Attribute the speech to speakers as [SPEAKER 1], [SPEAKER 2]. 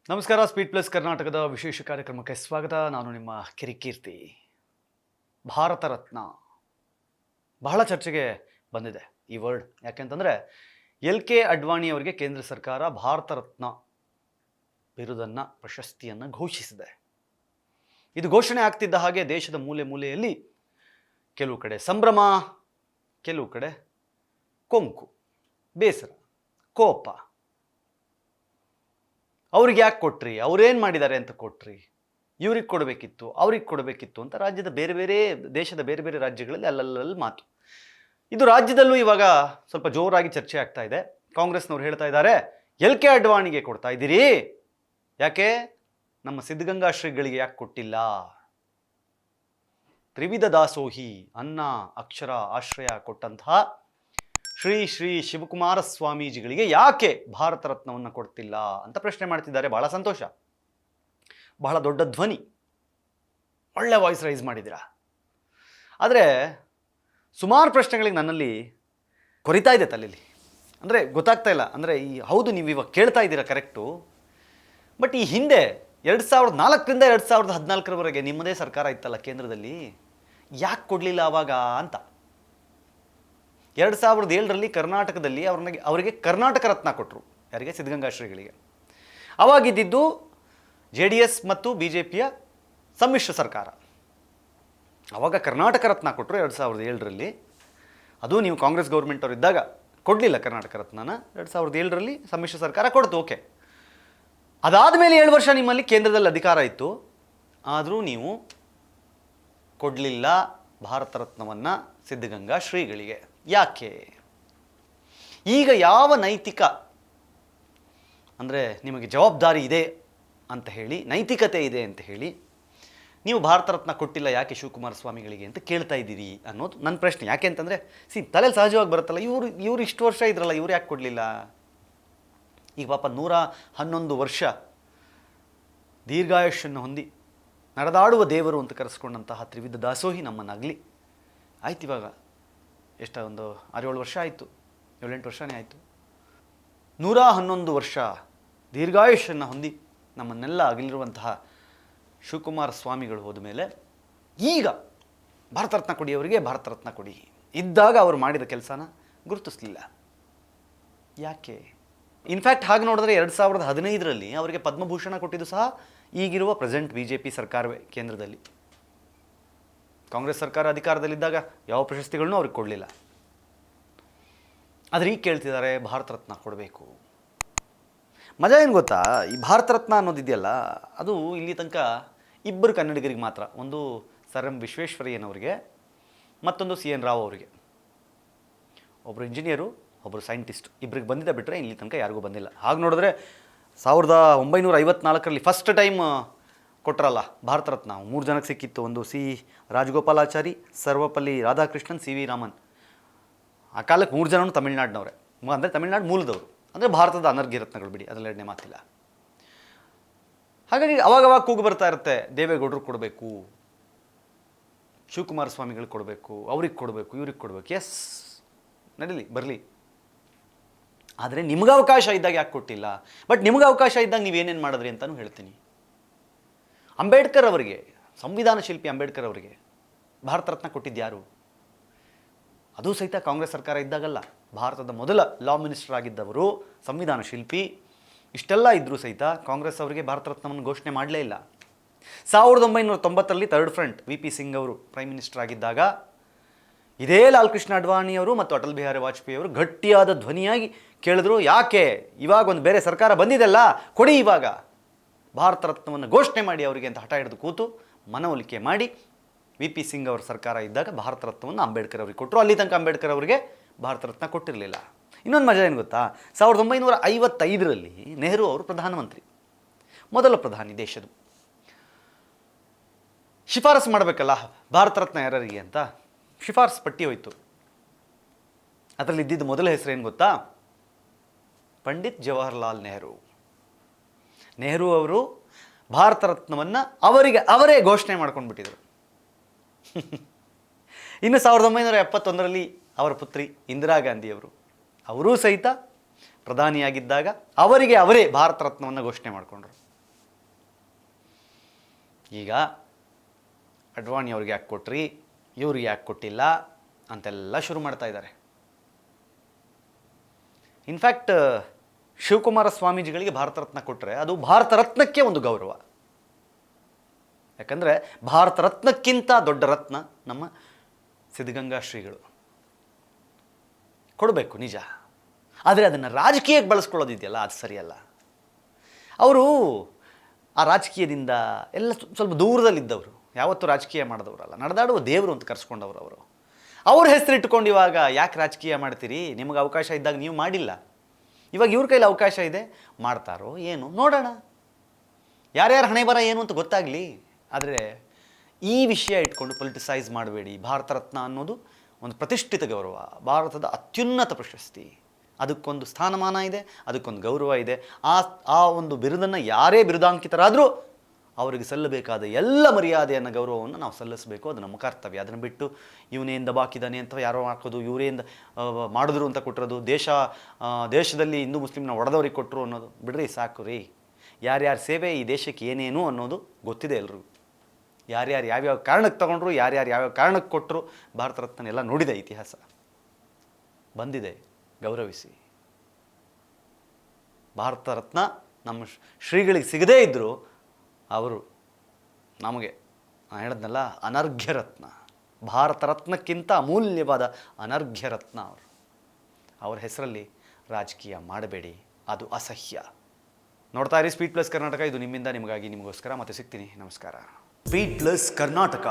[SPEAKER 1] ನಮಸ್ಕಾರ. Speed plus ಕರ್ನಾಟಕದ ವಿಶೇಷ ಕಾರ್ಯಕ್ರಮಕ್ಕೆ ಸ್ವಾಗತ. ನಾನು ನಿಮ್ಮ ಕಿರಿಕೀರ್ತಿ. ಭಾರತ ರತ್ನ ಬಹಳ ಚರ್ಚೆಗೆ ಬಂದಿದೆ ಈ ವರ್ಡ್. ಯಾಕೆಂತಂದರೆ LK ಅಡ್ವಾಣಿ ಅವರಿಗೆ ಕೇಂದ್ರ ಸರ್ಕಾರ ಭಾರತ ರತ್ನ ಬಿರುದನ್ನು, ಪ್ರಶಸ್ತಿಯನ್ನು ಘೋಷಿಸಿದೆ. ಇದು ಘೋಷಣೆ ಆಗ್ತಿದ್ದ ಹಾಗೆ ದೇಶದ ಮೂಲೆ ಮೂಲೆಯಲ್ಲಿ ಕೆಲವು ಕಡೆ ಸಂಭ್ರಮ, ಕೆಲವು ಕಡೆ ಕೊಂಕು, ಬೇಸರ, ಕೋಪ. ಅವ್ರಿಗೆ ಯಾಕೆ ಕೊಟ್ರಿ, ಅವ್ರೇನು ಮಾಡಿದ್ದಾರೆ ಅಂತ ಕೊಟ್ರಿ, ಇವ್ರಿಗೆ ಕೊಡಬೇಕಿತ್ತು, ಅವ್ರಿಗೆ ಕೊಡಬೇಕಿತ್ತು ಅಂತ ರಾಜ್ಯದ ದೇಶದ ಬೇರೆ ಬೇರೆ ರಾಜ್ಯಗಳಲ್ಲಿ ಅಲ್ಲಲ್ಲಿ ಮಾತು. ಇದು ರಾಜ್ಯದಲ್ಲೂ ಇವಾಗ ಸ್ವಲ್ಪ ಜೋರಾಗಿ ಚರ್ಚೆ ಆಗ್ತಾ ಇದೆ. ಕಾಂಗ್ರೆಸ್ನವ್ರು ಹೇಳ್ತಾ ಇದ್ದಾರೆ, LK ಅಡ್ವಾಣಿಗೆ ಕೊಡ್ತಾ ಇದ್ದೀರಿ, ಯಾಕೆ ನಮ್ಮ ಸಿದ್ಧಗಂಗಾ ಶ್ರೀಗಳಿಗೆ ಯಾಕೆ ಕೊಟ್ಟಿಲ್ಲ? ತ್ರಿವಿಧ ದಾಸೋಹಿ, ಅನ್ನ ಅಕ್ಷರ ಆಶ್ರಯ ಕೊಟ್ಟಂತಹ ಶ್ರೀ ಶ್ರೀ ಶಿವಕುಮಾರ ಸ್ವಾಮೀಜಿಗಳಿಗೆ ಯಾಕೆ ಭಾರತ ರತ್ನವನ್ನು ಕೊಡ್ತಿಲ್ಲ ಅಂತ ಪ್ರಶ್ನೆ ಮಾಡ್ತಿದ್ದಾರೆ. ಬಹಳ ಸಂತೋಷ, ಬಹಳ ದೊಡ್ಡ ಧ್ವನಿ, ಒಳ್ಳೆ ವಾಯ್ಸ್ ರೈಸ್ ಮಾಡಿದ್ದೀರಾ. ಆದರೆ ಸುಮಾರು ಪ್ರಶ್ನೆಗಳಿಗೆ ನನ್ನಲ್ಲಿ ಕೊರಿತಾ ಇದೆ ತಲೆಯಲ್ಲಿ. ಅಂದರೆ ಗೊತ್ತಾಗ್ತಾ ಇಲ್ಲ. ಅಂದರೆ ಹೌದು, ನೀವು ಇವಾಗ ಕೇಳ್ತಾ ಇದ್ದೀರಾ ಕರೆಕ್ಟು, ಬಟ್ ಈ ಹಿಂದೆ 2004ರಿಂದ 2014ರವರೆಗೆ ನಿಮ್ಮದೇ ಸರ್ಕಾರ ಇತ್ತಲ್ಲ ಕೇಂದ್ರದಲ್ಲಿ, ಯಾಕೆ ಕೊಡಲಿಲ್ಲ ಆವಾಗ ಅಂತ. 2007ರಲ್ಲಿ ಕರ್ನಾಟಕದಲ್ಲಿ ಅವರಿಗೆ ಕರ್ನಾಟಕ ರತ್ನ ಕೊಟ್ಟರು. ಯಾರಿಗೆ? ಸಿದ್ಧಗಂಗಾ ಶ್ರೀಗಳಿಗೆ. ಅವಾಗಿದ್ದು JDS ಮತ್ತು BJPಯ ಸಮ್ಮಿಶ್ರ ಸರ್ಕಾರ. ಆವಾಗ ಕರ್ನಾಟಕ ರತ್ನ ಕೊಟ್ಟರು 2007ರಲ್ಲಿ. ಅದು ನೀವು ಕಾಂಗ್ರೆಸ್ ಗೌರ್ಮೆಂಟ್ ಅವರು ಇದ್ದಾಗ ಕೊಡಲಿಲ್ಲ ಕರ್ನಾಟಕ ರತ್ನನ. 2007ರಲ್ಲಿ ಸಮ್ಮಿಶ್ರ ಸರ್ಕಾರ ಕೊಡ್ತು, ಓಕೆ. ಅದಾದ ಮೇಲೆ 7 ವರ್ಷ ನಿಮ್ಮಲ್ಲಿ ಕೇಂದ್ರದಲ್ಲಿ ಅಧಿಕಾರ ಇತ್ತು, ಆದರೂ ನೀವು ಕೊಡಲಿಲ್ಲ ಭಾರತ ರತ್ನವನ್ನು ಸಿದ್ಧಗಂಗಾ ಶ್ರೀಗಳಿಗೆ. ಯಾಕೆ? ಈಗ ಯಾವ ನೈತಿಕ, ಅಂದರೆ ನಿಮಗೆ ಜವಾಬ್ದಾರಿ ಇದೆ ಅಂತ ಹೇಳಿ, ನೈತಿಕತೆ ಇದೆ ಅಂತ ಹೇಳಿ ನೀವು ಭಾರತ ರತ್ನ ಕೊಟ್ಟಿಲ್ಲ ಯಾಕೆ ಶಿವಕುಮಾರ ಸ್ವಾಮಿಗಳಿಗೆ ಅಂತ ಕೇಳ್ತಾ ಇದ್ದೀರಿ ಅನ್ನೋದು ನನ್ನ ಪ್ರಶ್ನೆ. ಯಾಕೆ ಅಂತಂದರೆ ತಲೆಯಲ್ಲಿ ಸಹಜವಾಗಿ ಬರುತ್ತಲ್ಲ, ಇವರು ಇಷ್ಟು ವರ್ಷ ಇದ್ರಲ್ಲ, ಇವ್ರು ಯಾಕೆ ಕೊಡಲಿಲ್ಲ? ಈಗ ಪಾಪ 111 ವರ್ಷ ದೀರ್ಘಾಯುಷ್ಯನ್ನು ಹೊಂದಿ ನಡೆದಾಡುವ ದೇವರು ಅಂತ ಕರೆಸ್ಕೊಂಡಂತಹ ತ್ರಿವಿಧ ದಾಸೋಹಿ ನಮ್ಮನ್ನಾಗಲಿ ಆಯ್ತು. ಇವಾಗ ಎಷ್ಟು, ಒಂದು 6-7 ವರ್ಷ ಆಯಿತು, 7-8 ವರ್ಷನೇ ಆಯಿತು. 111 ವರ್ಷ ದೀರ್ಘಾಯುಷ್ಯನ್ನು ಹೊಂದಿ ನಮ್ಮನ್ನೆಲ್ಲ ಅಗಲಿರುವಂತಹ ಶಿವಕುಮಾರ ಸ್ವಾಮಿಗಳು ಹೋದ ಮೇಲೆ ಈಗ ಭಾರತ ರತ್ನ ಕೊಡಿ, ಅವರಿಗೆ ಭಾರತ ರತ್ನ ಕೊಡಿ. ಇದ್ದಾಗ ಅವರು ಮಾಡಿದ ಕೆಲಸನ ಗುರುತಿಸಲಿಲ್ಲ. ಯಾಕೆ? ಇನ್ಫ್ಯಾಕ್ಟ್ ಹಾಗೆ ನೋಡಿದ್ರೆ 2015ರಲ್ಲಿ ಅವರಿಗೆ ಪದ್ಮಭೂಷಣ ಕೊಟ್ಟಿದ್ದು ಸಹ ಈಗಿರುವ ಪ್ರೆಸೆಂಟ್ BJP ಸರ್ಕಾರವೇ ಕೇಂದ್ರದಲ್ಲಿ. ಕಾಂಗ್ರೆಸ್ ಸರ್ಕಾರ ಅಧಿಕಾರದಲ್ಲಿದ್ದಾಗ ಯಾವ ಪ್ರಶಸ್ತಿಗಳನ್ನೂ ಅವ್ರಿಗೆ ಕೊಡಲಿಲ್ಲ. ಆದರೆ ಈಗ ಕೇಳ್ತಿದ್ದಾರೆ ಭಾರತ ರತ್ನ ಕೊಡಬೇಕು. ಮಜಾ ಏನು ಗೊತ್ತಾ? ಈ ಭಾರತ ರತ್ನ ಅನ್ನೋದಿದೆಯಲ್ಲ, ಅದು ಇಲ್ಲಿ ತನಕ ಇಬ್ಬರು ಕನ್ನಡಿಗರಿಗೆ ಮಾತ್ರ. ಒಂದು ಸರ್ ಎಂ ವಿಶ್ವೇಶ್ವರಯ್ಯನವರಿಗೆ, ಮತ್ತೊಂದು CN ರಾವ್ ಅವರಿಗೆ. ಒಬ್ಬರು ಇಂಜಿನಿಯರು, ಒಬ್ಬರು ಸೈಂಟಿಸ್ಟ್, ಇಬ್ಬರಿಗೆ ಬಂದಿದ್ದ ಬಿಟ್ಟರೆ ಇಲ್ಲಿ ತನಕ ಯಾರಿಗೂ ಬಂದಿಲ್ಲ. ಹಾಗೆ ನೋಡಿದ್ರೆ 1954ರಲ್ಲಿ ಫಸ್ಟ್ ಟೈಮ್ ಕೊಟ್ಟರಲ್ಲ ಭಾರತ ರತ್ನ, 3 ಜನಕ್ಕೆ ಸಿಕ್ಕಿತ್ತು. ಒಂದು C ರಾಜಗೋಪಾಲಾಚಾರಿ, ಸರ್ವಪಲ್ಲಿ ರಾಧಾಕೃಷ್ಣನ್, CV ರಾಮನ್. ಆ ಕಾಲಕ್ಕೆ 3 ಜನನೂ ತಮಿಳ್ನಾಡಿನವರೇ, ಅಂದರೆ ತಮಿಳ್ನಾಡು ಮೂಲದವರು. ಅಂದರೆ ಭಾರತದ ಅನರ್ಘ್ಯ ರತ್ನಗಳು ಬಿಡಿ, ಅದರಲ್ಲಿ ಎರಡನೇ ಮಾತಿಲ್ಲ. ಹಾಗಾಗಿ ಅವಾಗವಾಗ ಕೂಗು ಬರ್ತಾ ಇರುತ್ತೆ, ದೇವೇಗೌಡರು ಕೊಡಬೇಕು, ಶಿವಕುಮಾರ ಸ್ವಾಮಿಗಳಿಗೆ ಕೊಡಬೇಕು, ಅವ್ರಿಗೆ ಕೊಡಬೇಕು, ಇವ್ರಿಗೆ ಕೊಡಬೇಕು. ಎಸ್, ನಡೀಲಿ, ಬರಲಿ. ಆದರೆ ನಿಮ್ಗೆ ಅವಕಾಶ ಇದ್ದಾಗ ಯಾಕೆ ಕೊಟ್ಟಿಲ್ಲ? ಬಟ್ ನಿಮ್ಗೆ ಅವಕಾಶ ಇದ್ದಾಗ ನೀವೇನೇನು ಮಾಡಿದ್ರಿ ಅಂತಲೂ ಹೇಳ್ತೀನಿ. ಅಂಬೇಡ್ಕರ್ ಅವರಿಗೆ, ಸಂವಿಧಾನ ಶಿಲ್ಪಿ ಅಂಬೇಡ್ಕರ್ ಅವರಿಗೆ ಭಾರತ ರತ್ನ ಕೊಟ್ಟಿದ್ಯಾರು? ಅದು ಸಹಿತ ಕಾಂಗ್ರೆಸ್ ಸರ್ಕಾರ ಇದ್ದಾಗಲ್ಲ. ಭಾರತದ ಮೊದಲ ಲಾ ಮಿನಿಸ್ಟರ್ ಆಗಿದ್ದವರು, ಸಂವಿಧಾನ ಶಿಲ್ಪಿ. ಇಷ್ಟೆಲ್ಲ ಇದ್ದರೂ ಸಹಿತ ಕಾಂಗ್ರೆಸ್ ಅವರಿಗೆ ಭಾರತ ರತ್ನವನ್ನು ಘೋಷಣೆ ಮಾಡಲೇ ಇಲ್ಲ. 1990ರಲ್ಲಿ ಥರ್ಡ್ ಫ್ರಂಟ್ VP ಸಿಂಗ್ ಅವರು ಪ್ರೈಮ್ ಮಿನಿಸ್ಟರ್ ಆಗಿದ್ದಾಗ ಇದೇ ಲಾಲ್ ಕೃಷ್ಣ ಅಡ್ವಾಣಿಯವರು ಮತ್ತು ಅಟಲ್ ಬಿಹಾರಿ ವಾಜಪೇಯಿ ಅವರು ಗಟ್ಟಿಯಾದ ಧ್ವನಿಯಾಗಿ ಕೇಳಿದ್ರು, ಯಾಕೆ ಇವಾಗ ಒಂದು ಬೇರೆ ಸರ್ಕಾರ ಬಂದಿದೆಲ್ಲ, ಕೊಡಿ ಇವಾಗ ಭಾರತ ರತ್ನವನ್ನು ಘೋಷಣೆ ಮಾಡಿ ಅವರಿಗೆ ಅಂತ ಹಠ ಹಿಡಿದು ಕೂತು ಮನವೊಲಿಕೆ ಮಾಡಿ VP ಸಿಂಗ್ ಅವರ ಸರ್ಕಾರ ಇದ್ದಾಗ ಭಾರತ ರತ್ನವನ್ನು ಅಂಬೇಡ್ಕರ್ ಅವರಿಗೆ ಕೊಟ್ಟರು. ಅಲ್ಲಿ ತನಕ ಅಂಬೇಡ್ಕರ್ ಅವರಿಗೆ ಭಾರತ ರತ್ನ ಕೊಟ್ಟಿರಲಿಲ್ಲ. ಇನ್ನೊಂದು ಮಜಾ ಏನು ಗೊತ್ತಾ? 1955ರಲ್ಲಿ ನೆಹರು ಅವರು ಪ್ರಧಾನಮಂತ್ರಿ, ಮೊದಲ ಪ್ರಧಾನಿ ದೇಶದ. ಶಿಫಾರಸು ಮಾಡಬೇಕಲ್ಲ ಭಾರತ ರತ್ನ ಯಾರಿಗೆ ಅಂತ, ಶಿಫಾರಸು ಪಟ್ಟಿ ಹೋಯಿತು. ಅದರಲ್ಲಿ ಇದ್ದಿದ್ದು ಮೊದಲ ಹೆಸರು ಏನು ಗೊತ್ತಾ? ಪಂಡಿತ್ ಜವಾಹರ್ಲಾಲ್ ನೆಹರು. ನೆಹರು ಅವರು ಭಾರತ ರತ್ನವನ್ನು ಅವರೇ ಘೋಷಣೆ ಮಾಡ್ಕೊಂಡ್ಬಿಟ್ಟಿದ್ರು. ಇನ್ನು 1971ರಲ್ಲಿ ಅವರ ಪುತ್ರಿ ಇಂದಿರಾ ಗಾಂಧಿಯವರು, ಅವರೂ ಸಹಿತ ಪ್ರಧಾನಿಯಾಗಿದ್ದಾಗ ಅವರೇ ಭಾರತ ರತ್ನವನ್ನು ಘೋಷಣೆ ಮಾಡಿಕೊಂಡ್ರು. ಈಗ ಅಡ್ವಾಣಿ ಅವ್ರಿಗೆ ಯಾಕೆ ಕೊಟ್ರಿ, ಇವ್ರಿಗೆ ಯಾಕೆ ಕೊಟ್ಟಿಲ್ಲ ಅಂತೆಲ್ಲ ಶುರು ಮಾಡ್ತಾ ಇದ್ದಾರೆ. ಇನ್ಫ್ಯಾಕ್ಟ್ ಶಿವಕುಮಾರ ಸ್ವಾಮೀಜಿಗಳಿಗೆ ಭಾರತ ರತ್ನ ಕೊಟ್ಟರೆ ಅದು ಭಾರತ ರತ್ನಕ್ಕೆ ಒಂದು ಗೌರವ. ಯಾಕಂದರೆ ಭಾರತ ರತ್ನಕ್ಕಿಂತ ದೊಡ್ಡ ರತ್ನ ನಮ್ಮ ಸಿದ್ಧಗಂಗಾ ಶ್ರೀಗಳು. ಕೊಡಬೇಕು ನಿಜ, ಆದರೆ ಅದನ್ನು ರಾಜಕೀಯಕ್ಕೆ ಬಳಸ್ಕೊಳ್ಳೋದಿದೆಯಲ್ಲ, ಅದು ಸರಿಯಲ್ಲ. ಅವರು ಆ ರಾಜಕೀಯದಿಂದ ಎಲ್ಲ ಸ್ವಲ್ಪ ದೂರದಲ್ಲಿದ್ದವರು, ಯಾವತ್ತೂ ರಾಜಕೀಯ ಮಾಡಿದವರಲ್ಲ, ನಡೆದಾಡುವ ದೇವರು ಅಂತ ಕರೆಸ್ಕೊಂಡವರು ಅವರು. ಅವ್ರ ಹೆಸರಿಟ್ಕೊಂಡು ಇವಾಗ ಯಾಕೆ ರಾಜಕೀಯ ಮಾಡ್ತೀರಿ, ನಿಮಗೆ ಅವಕಾಶ ಇದ್ದಾಗ ನೀವು ಮಾಡಿಲ್ಲ, ಇವಾಗ ಇವ್ರ ಕೈಲಿ ಅವಕಾಶ ಇದೆ, ಮಾಡ್ತಾರೋ ಏನು ನೋಡೋಣ, ಯಾರ್ಯಾರ ಹಣೆ ಬರ ಏನು ಅಂತ ಗೊತ್ತಾಗಲಿ. ಆದರೆ ಈ ವಿಷಯ ಇಟ್ಕೊಂಡು ಪೊಲಿಟಿಸೈಸ್ ಮಾಡಬೇಡಿ. ಭಾರತ ರತ್ನ ಅನ್ನೋದು ಒಂದು ಪ್ರತಿಷ್ಠಿತ ಗೌರವ, ಭಾರತದ ಅತ್ಯುನ್ನತ ಪ್ರಶಸ್ತಿ, ಅದಕ್ಕೊಂದು ಸ್ಥಾನಮಾನ ಇದೆ, ಅದಕ್ಕೊಂದು ಗೌರವ ಇದೆ. ಆ ಒಂದು ಬಿರುದನ್ನು ಯಾರೇ ಬಿರುದಾಂಕಿತರಾದರೂ ಅವರಿಗೆ ಸಲ್ಲಬೇಕಾದ ಎಲ್ಲ ಮರ್ಯಾದೆಯನ್ನು, ಗೌರವವನ್ನು ನಾವು ಸಲ್ಲಿಸಬೇಕು. ಅದು ನಮ್ಮ ಕರ್ತವ್ಯ. ಅದನ್ನು ಬಿಟ್ಟು ಇವನೇಂದ ಬಾಕಿದ್ದಾನೆ ಅಂತ ಯಾರೋ ಹಾಕೋದು, ಇವರೇಂದ ಮಾಡಿದ್ರು ಅಂತ ಕೊಟ್ಟಿರೋದು, ದೇಶದಲ್ಲಿ ಹಿಂದೂ ಮುಸ್ಲಿಮ್ನ ಹೊಡೆದವ್ರಿಗೆ ಕೊಟ್ಟರು ಅನ್ನೋದು ಬಿಡ್ರಿ, ಸಾಕು ರೀ. ಯಾರ್ಯಾರ ಸೇವೆ ಈ ದೇಶಕ್ಕೆ ಏನೇನು ಅನ್ನೋದು ಗೊತ್ತಿದೆ ಎಲ್ರಿಗೂ. ಯಾರ್ಯಾರು ಯಾವ್ಯಾವ ಕಾರಣಕ್ಕೆ ತಗೊಂಡ್ರು, ಯಾರ್ಯಾರು ಯಾವ್ಯಾವ ಕಾರಣಕ್ಕೆ ಕೊಟ್ಟರು, ಭಾರತ ರತ್ನ ಎಲ್ಲ ನೋಡಿದೆ, ಇತಿಹಾಸ ಬಂದಿದೆ. ಗೌರವಿಸಿ. ಭಾರತ ರತ್ನ ನಮ್ಮ ಶ್ರೀಗಳಿಗೆ ಸಿಗದೇ ಇದ್ದರು ಅವರು ನಮಗೆ, ನಾನು ಹೇಳಿದ್ನಲ್ಲ, ಅನರ್ಘ್ಯ ರತ್ನ, ಭಾರತ ರತ್ನಕ್ಕಿಂತ ಅಮೂಲ್ಯವಾದ ಅನರ್ಘ್ಯ ರತ್ನ ಅವರು. ಅವ್ರ ಹೆಸರಲ್ಲಿ ರಾಜಕೀಯ ಮಾಡಬೇಡಿ, ಅದು ಅಸಹ್ಯ. ನೋಡ್ತಾ ಇರಿ ಸ್ಪೀಡ್ ಪ್ಲಸ್ ಕರ್ನಾಟಕ. ಇದು ನಿಮ್ಮಿಂದ ನಿಮಗಾಗಿ, ನಿಮಗೋಸ್ಕರ. ಮತ್ತೆ ಸಿಗ್ತೀನಿ. ನಮಸ್ಕಾರ. Speed plus Karnataka.